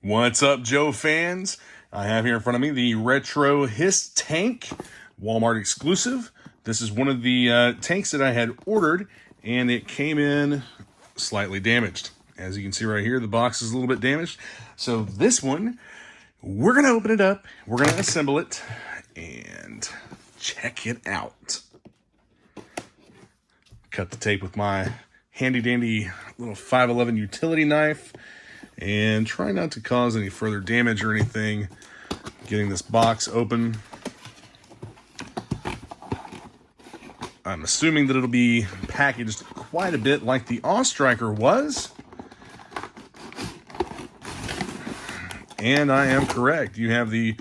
What's up, Joe fans? I have here in front of me the Retro HISS tank, Walmart exclusive. This is one of the tanks that I had ordered, and it came in slightly damaged. As you can see right here, the box is a little bit damaged. So this one, we're going to open it up, we're going to assemble it, and check it out. Cut the tape with my handy dandy little 511 utility knife, and try not to cause any further damage or anything getting this box open. I'm assuming that it'll be packaged quite a bit like the Striker was. And I am correct. You have the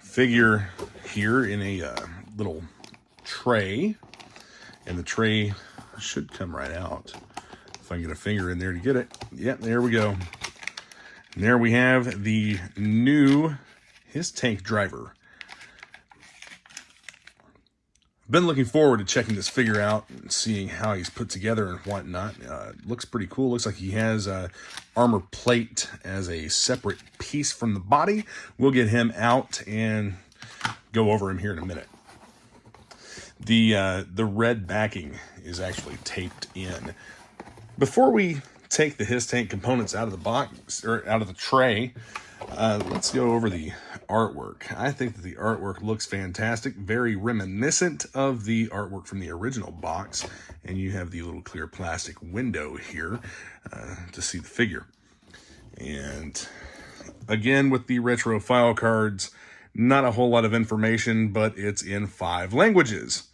figure here in a little tray. And the tray should come right out. If I can get a finger in there to get it. Yep, there we go. And there we have the new HISS tank driver. Been looking forward to checking this figure out and seeing how he's put together and whatnot. Looks pretty cool. Looks like he has armor plate as a separate piece from the body. We'll get him out and go over him here in a minute. The red backing is actually taped in. Before we take the HISS tank components out of the box or out of the tray, let's go over the artwork. I think that the artwork looks fantastic, very reminiscent of the artwork from the original box. And you have the little clear plastic window here to see the figure. And again, with the retro file cards, not a whole lot of information, but it's in 5 languages.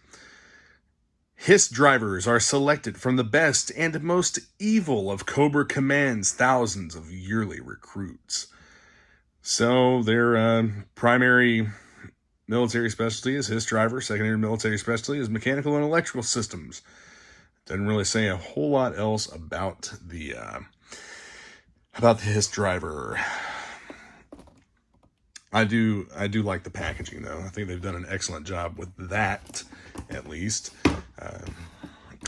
HISS drivers are selected from the best and most evil of Cobra Command's thousands of yearly recruits. So their primary military specialty is HISS driver. Secondary military specialty is mechanical and electrical systems. Doesn't really say a whole lot else about the HISS driver. I do like the packaging though. I think they've done an excellent job with that, at least.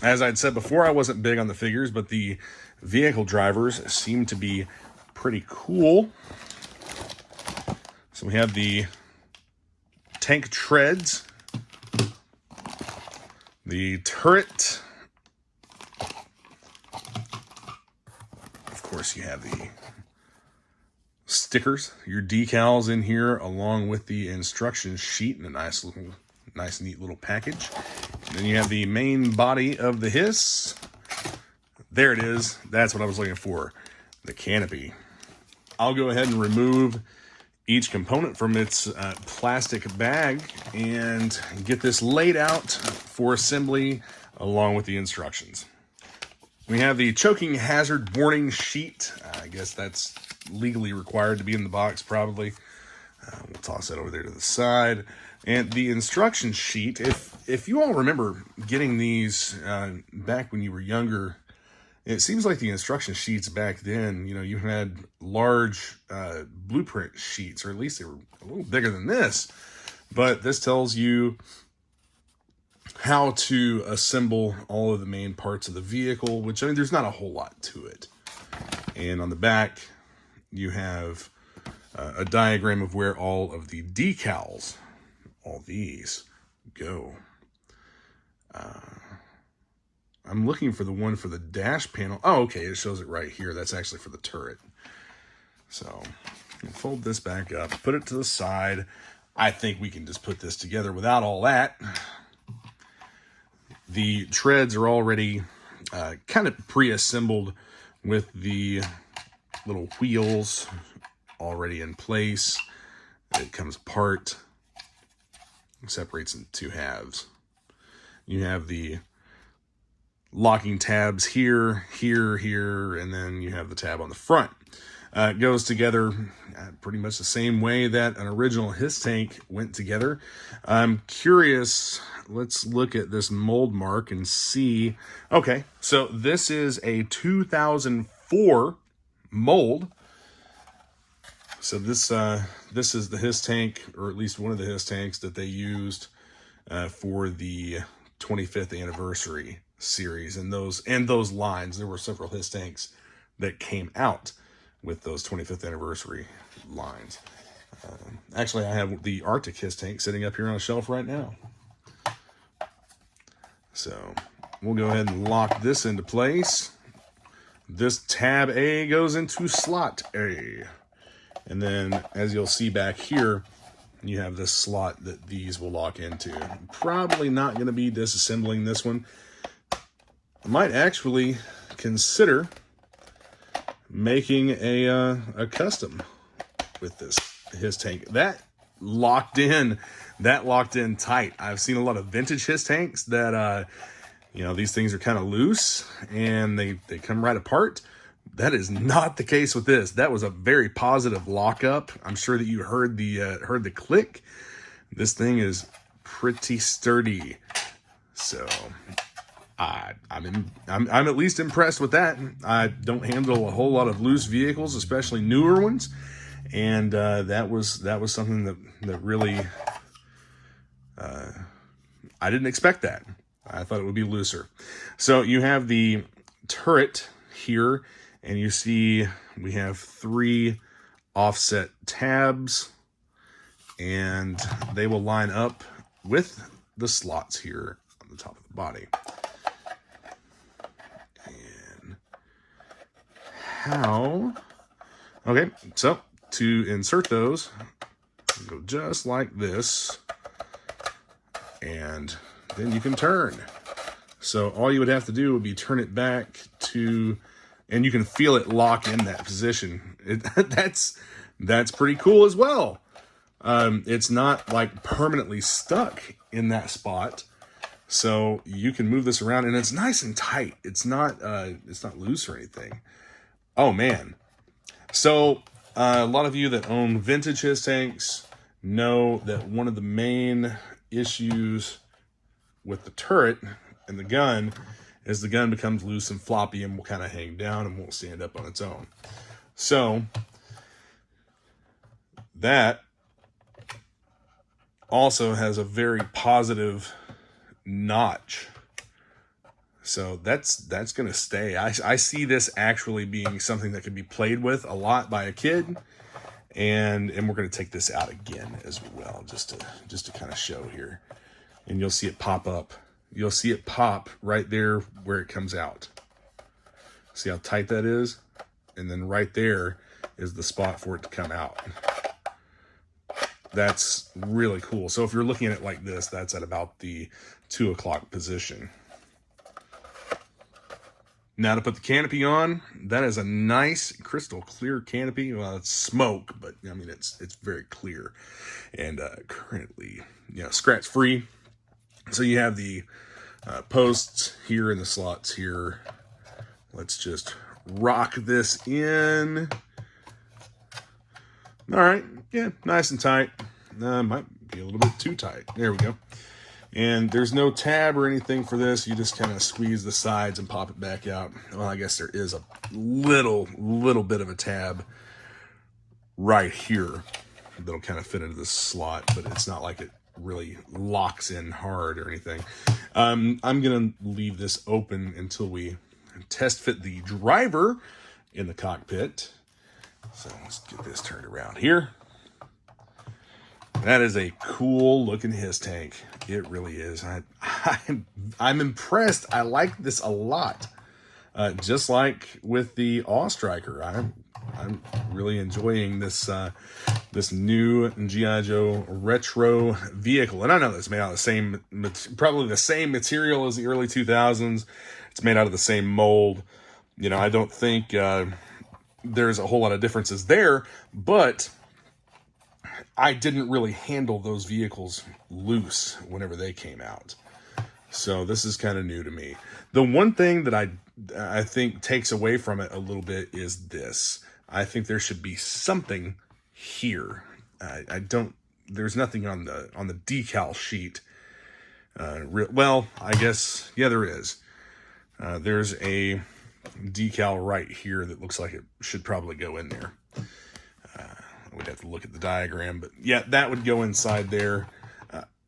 As I'd said before, I wasn't big on the figures, but the vehicle drivers seem to be pretty cool. So we have the tank treads, the turret. Of course, you have the stickers, your decals in here, along with the instruction sheet in a nice neat little package. And then you have the main body of the HISS. There it is. That's what I was looking for. The canopy. I'll go ahead and remove each component from its plastic bag and get this laid out for assembly along with the instructions. We have the choking hazard warning sheet. I guess that's legally required to be in the box, probably. We'll toss that over there to the side. And the instruction sheet, if you all remember getting these back when you were younger, it seems like the instruction sheets back then, you know, you had large blueprint sheets, or at least they were a little bigger than this. But this tells you how to assemble all of the main parts of the vehicle, which, I mean, there's not a whole lot to it. And on the back, you have a diagram of where all of the decals, all these, go. I'm looking for the one for the dash panel. Oh, okay, it shows it right here. That's actually for the turret. So, fold this back up, put it to the side. I think we can just put this together without all that. The treads are already kind of pre-assembled with the little wheels already in place. It comes apart, separates into 2 halves. You have the locking tabs here, here, and then you have the tab on the front. It goes together pretty much the same way that an original HISS tank went together. I'm curious, let's look at this mold mark and see. Okay, so this is a 2004 mold. So this is the HISS tank, or at least one of the HISS tanks that they used for the 25th anniversary series, and those lines. There were several HISS tanks that came out with those 25th anniversary lines. Actually, I have the Arctic HISS tank sitting up here on a shelf right now. So we'll go ahead and lock this into place. This tab A goes into slot A. And then, as you'll see back here, you have this slot that these will lock into. I'm probably not going to be disassembling this one. I might actually consider making a custom with this HISS tank. That locked in tight. I've seen a lot of vintage HISS tanks that, you know, these things are kind of loose and they come right apart. That is not the case with this. That was a very positive lockup. I'm sure that you heard the click. This thing is pretty sturdy. So I'm at least impressed with that. I don't handle a whole lot of loose vehicles, especially newer ones, and that was something that really I didn't expect that. I thought it would be looser. So you have the turret here, and you see we have 3 offset tabs, and they will line up with the slots here on the top of the body. And how? Okay, so to insert those, go just like this, and then you can turn. So all you would have to do would be turn it back to, and you can feel it lock in that position. That's pretty cool as well. It's not like permanently stuck in that spot, so you can move this around, and it's nice and tight. It's not loose or anything. Oh man! So a lot of you that own vintage HISS tanks know that one of the main issues with the turret and the gun is the gun becomes loose and floppy and will kind of hang down and won't stand up on its own. So that also has a very positive notch. So that's going to stay. I see this actually being something that could be played with a lot by a kid. And we're going to take this out again as well, just to kind of show here. And you'll see it pop up. You'll see it pop right there where it comes out. See how tight that is? And then right there is the spot for it to come out. That's really cool. So if you're looking at it like this, that's at about the 2 o'clock position. Now to put the canopy on, that is a nice crystal clear canopy. Well, it's smoke, but I mean, it's very clear and currently, you know, scratch free. So you have the posts here and the slots here. Let's just rock this in. All right, yeah, nice and tight. Might be a little bit too tight. There we go. And there's no tab or anything for this. You just kind of squeeze the sides and pop it back out. Well, I guess there is a little bit of a tab right here that'll kind of fit into this slot, but it's not like it really locks in hard or anything. I'm going to leave this open until we test fit the driver in the cockpit. So let's get this turned around here. That is a cool looking HISS tank. It really is. I'm impressed. I like this a lot. Just like with the Awe Striker, I'm really enjoying this this new G.I.Joe retro vehicle. And I know it's made out of the same, probably the same material as the early 2000s. It's made out of the same mold. You know, I don't think there's a whole lot of differences there, but I didn't really handle those vehicles loose whenever they came out. So this is kind of new to me. The one thing that I think takes away from it a little bit is this. I think there should be something here. There's nothing on the decal sheet. Well, I guess, yeah, there is. There's a decal right here that looks like it should probably go in there. We'd have to look at the diagram, but yeah, that would go inside there.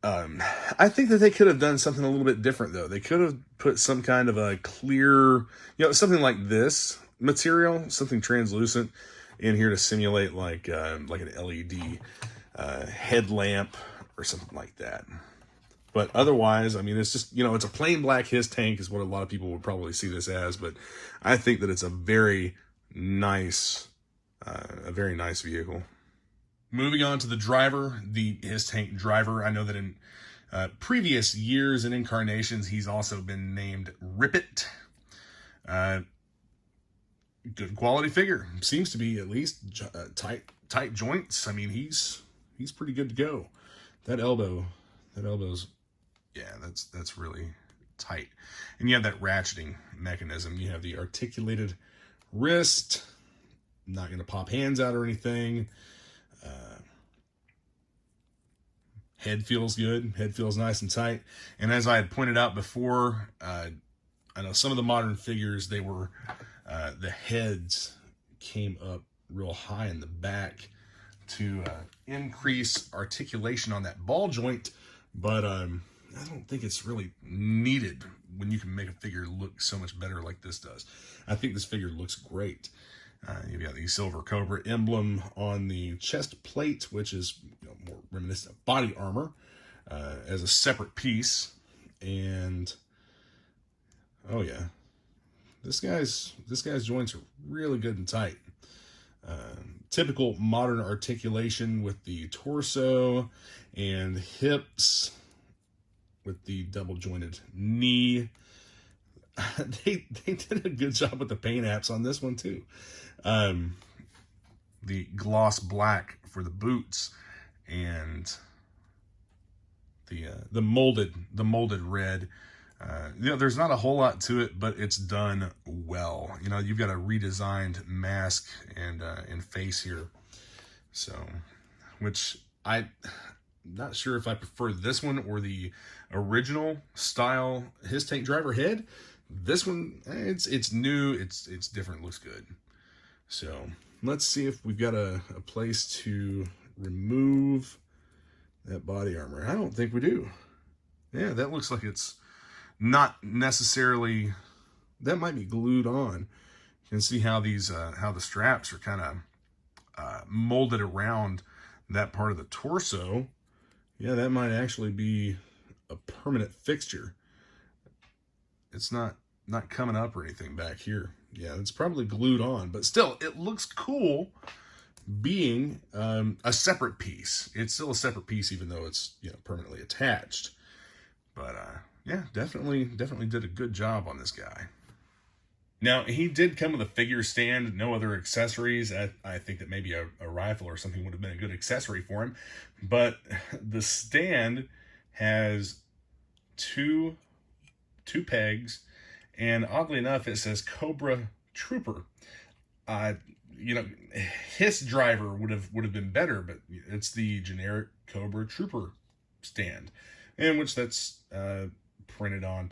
I think that they could have done something a little bit different, though. They could have put some kind of a clear, something like this material, something translucent, in here to simulate like an LED headlamp or something like that. But otherwise, I mean, it's just, you know, it's a plain black HISS tank is what a lot of people would probably see this as. But I think that it's a very nice vehicle. Moving on to the driver, the HISS tank driver. I know that in previous years and incarnations, he's also been named Rippet. Good quality figure. Seems to be at least tight joints. I mean, he's pretty good to go. That elbow's, yeah, that's really tight. And you have that ratcheting mechanism. You have the articulated wrist. Not going to pop hands out or anything. Head feels good. Head feels nice and tight. And as I had pointed out before, I know some of the modern figures, they were, the heads came up real high in the back to increase articulation on that ball joint. But I don't think it's really needed when you can make a figure look so much better like this does. I think this figure looks great. You've got the silver Cobra emblem on the chest plate, which is, you know, more reminiscent of body armor, as a separate piece. And oh yeah, this guy's joints are really good and tight. Typical modern articulation with the torso and hips, with the double jointed knee. They did a good job with the paint apps on this one too. The gloss black for the boots, and the molded red. You know, there's not a whole lot to it, but it's done well. You know, you've got a redesigned mask and face here. So, which I'm not sure if I prefer this one or the original style HISS tank driver head. This one, it's new, it's different, looks good. So let's see if we've got a place to remove that body armor. I don't think we do. Yeah, that looks like it's not necessarily, that might be glued on. You can see how these how the straps are kind of molded around that part of the torso. Yeah, that might actually be a permanent fixture. It's not coming up or anything back here. Yeah, it's probably glued on, but still, it looks cool being a separate piece. It's still a separate piece, even though it's, you know, permanently attached. But yeah, definitely did a good job on this guy. Now, he did come with a figure stand, no other accessories. I think that maybe a rifle or something would have been a good accessory for him. But the stand has two pegs, and oddly enough, it says Cobra Trooper. You know, HISS driver would have been better, but it's the generic Cobra Trooper stand, in which that's painted on,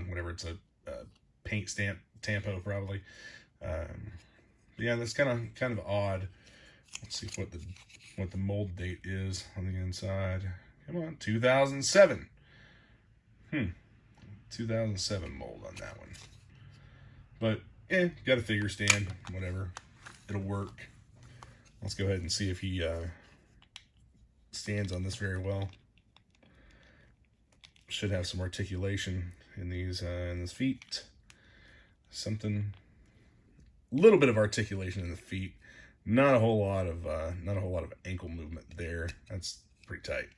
whatever. It's a paint stamp, tampo probably. Yeah, that's kind of odd. Let's see what the mold date is on the inside. Come on, 2007. 2007 mold on that one. But got a figure stand, whatever. It'll work. Let's go ahead and see if he stands on this very well. Should have some articulation in these in his feet. Something, a little bit of articulation in the feet. Not a whole lot of ankle movement there. That's pretty tight.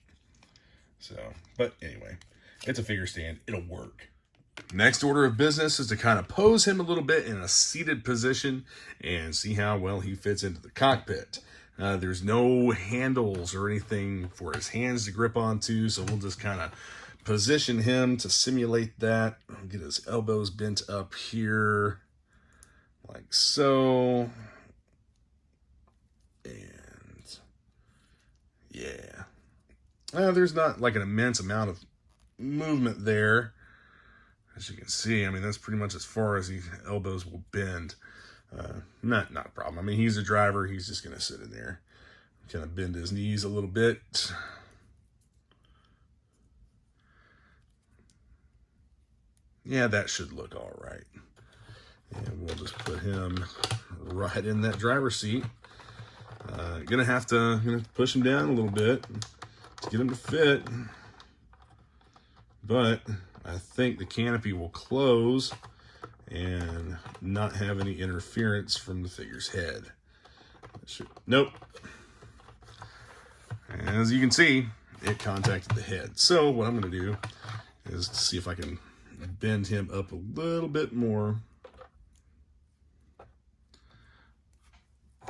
So, but anyway, it's a figure stand. It'll work. Next order of business is to kind of pose him a little bit in a seated position and see how well he fits into the cockpit. There's no handles or anything for his hands to grip onto, so we'll just kind of position him to simulate that. I'll get his elbows bent up here, like so. And yeah, there's not like an immense amount of movement there. As you can see, I mean, that's pretty much as far as his elbows will bend. Not a problem. I mean, he's a driver. He's just going to sit in there. Kind of bend his knees a little bit. Yeah, that should look all right. And we'll just put him right in that driver's seat. Gonna have to push him down a little bit to get him to fit, but I think the canopy will close and not have any interference from the figure's head. Nope. As you can see, it contacted the head. So what I'm going to do is to see if I can bend him up a little bit more.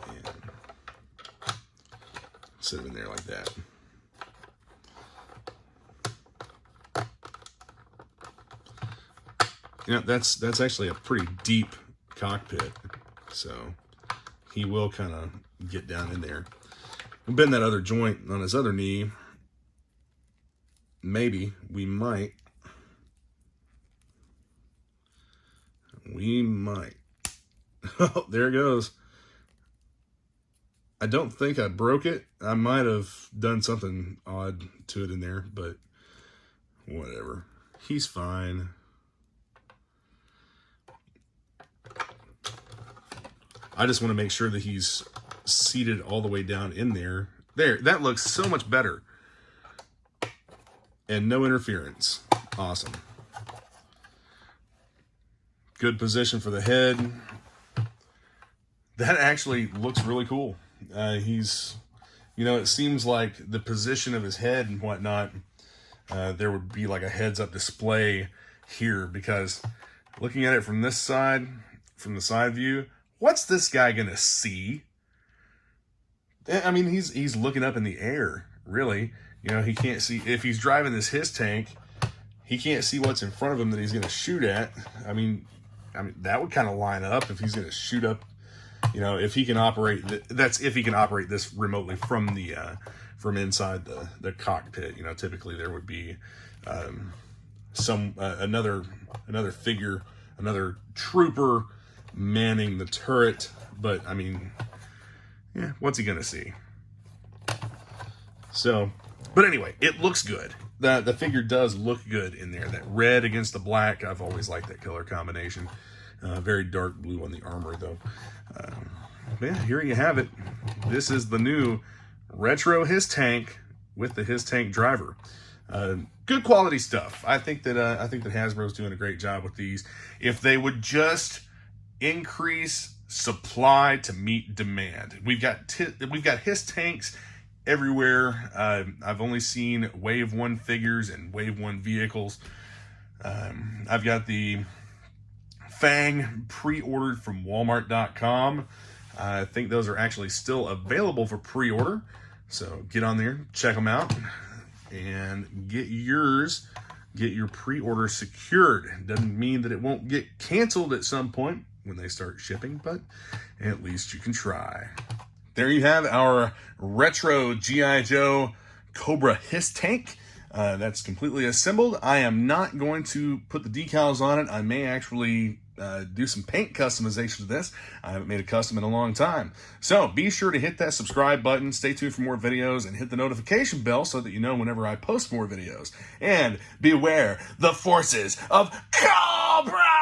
And sit him in there like that. That's actually a pretty deep cockpit, so he will kind of get down in there. We'll bend that other joint on his other knee. Maybe we might. Oh, there it goes. I don't think I broke it. I might have done something odd to it in there, but whatever. He's fine. I just want to make sure that he's seated all the way down in there. There, that looks so much better. And no interference. Awesome. Good position for the head. That actually looks really cool. He's, it seems like the position of his head and whatnot, there would be like a heads-up display here, because looking at it from this side, from the side view, what's this guy gonna see? I mean, he's looking up in the air, really. He can't see. If he's driving this HISS tank, he can't see what's in front of him that he's gonna shoot at. I mean, that would kind of line up if he's gonna shoot up. If he can operate, that's if he can operate this remotely from the from inside the cockpit. Typically there would be another figure, another trooper manning the turret. But I mean, yeah, what's he gonna see? So, but anyway, it looks good. The figure does look good in there. That red against the black, I've always liked that color combination. Very dark blue on the armor, though. Yeah, here you have it. This is the new retro HISS tank with the HISS tank driver. Good quality stuff. I think that Hasbro's doing a great job with these. If they would just increase supply to meet demand. We've got HISS tanks everywhere. I've only seen Wave 1 figures and Wave 1 vehicles. I've got the Fang pre-ordered from Walmart.com. I think those are actually still available for pre-order. So get on there, check them out, and get yours. Get your pre-order secured. Doesn't mean that it won't get canceled at some point when they start shipping, but at least you can try. There you have our retro G.I.Joe Cobra HISS tank. That's completely assembled. I am not going to put the decals on it. I may actually do some paint customization to this. I haven't made a custom in a long time. So be sure to hit that subscribe button, stay tuned for more videos, and hit the notification bell so that you know whenever I post more videos. And beware the forces of Cobra!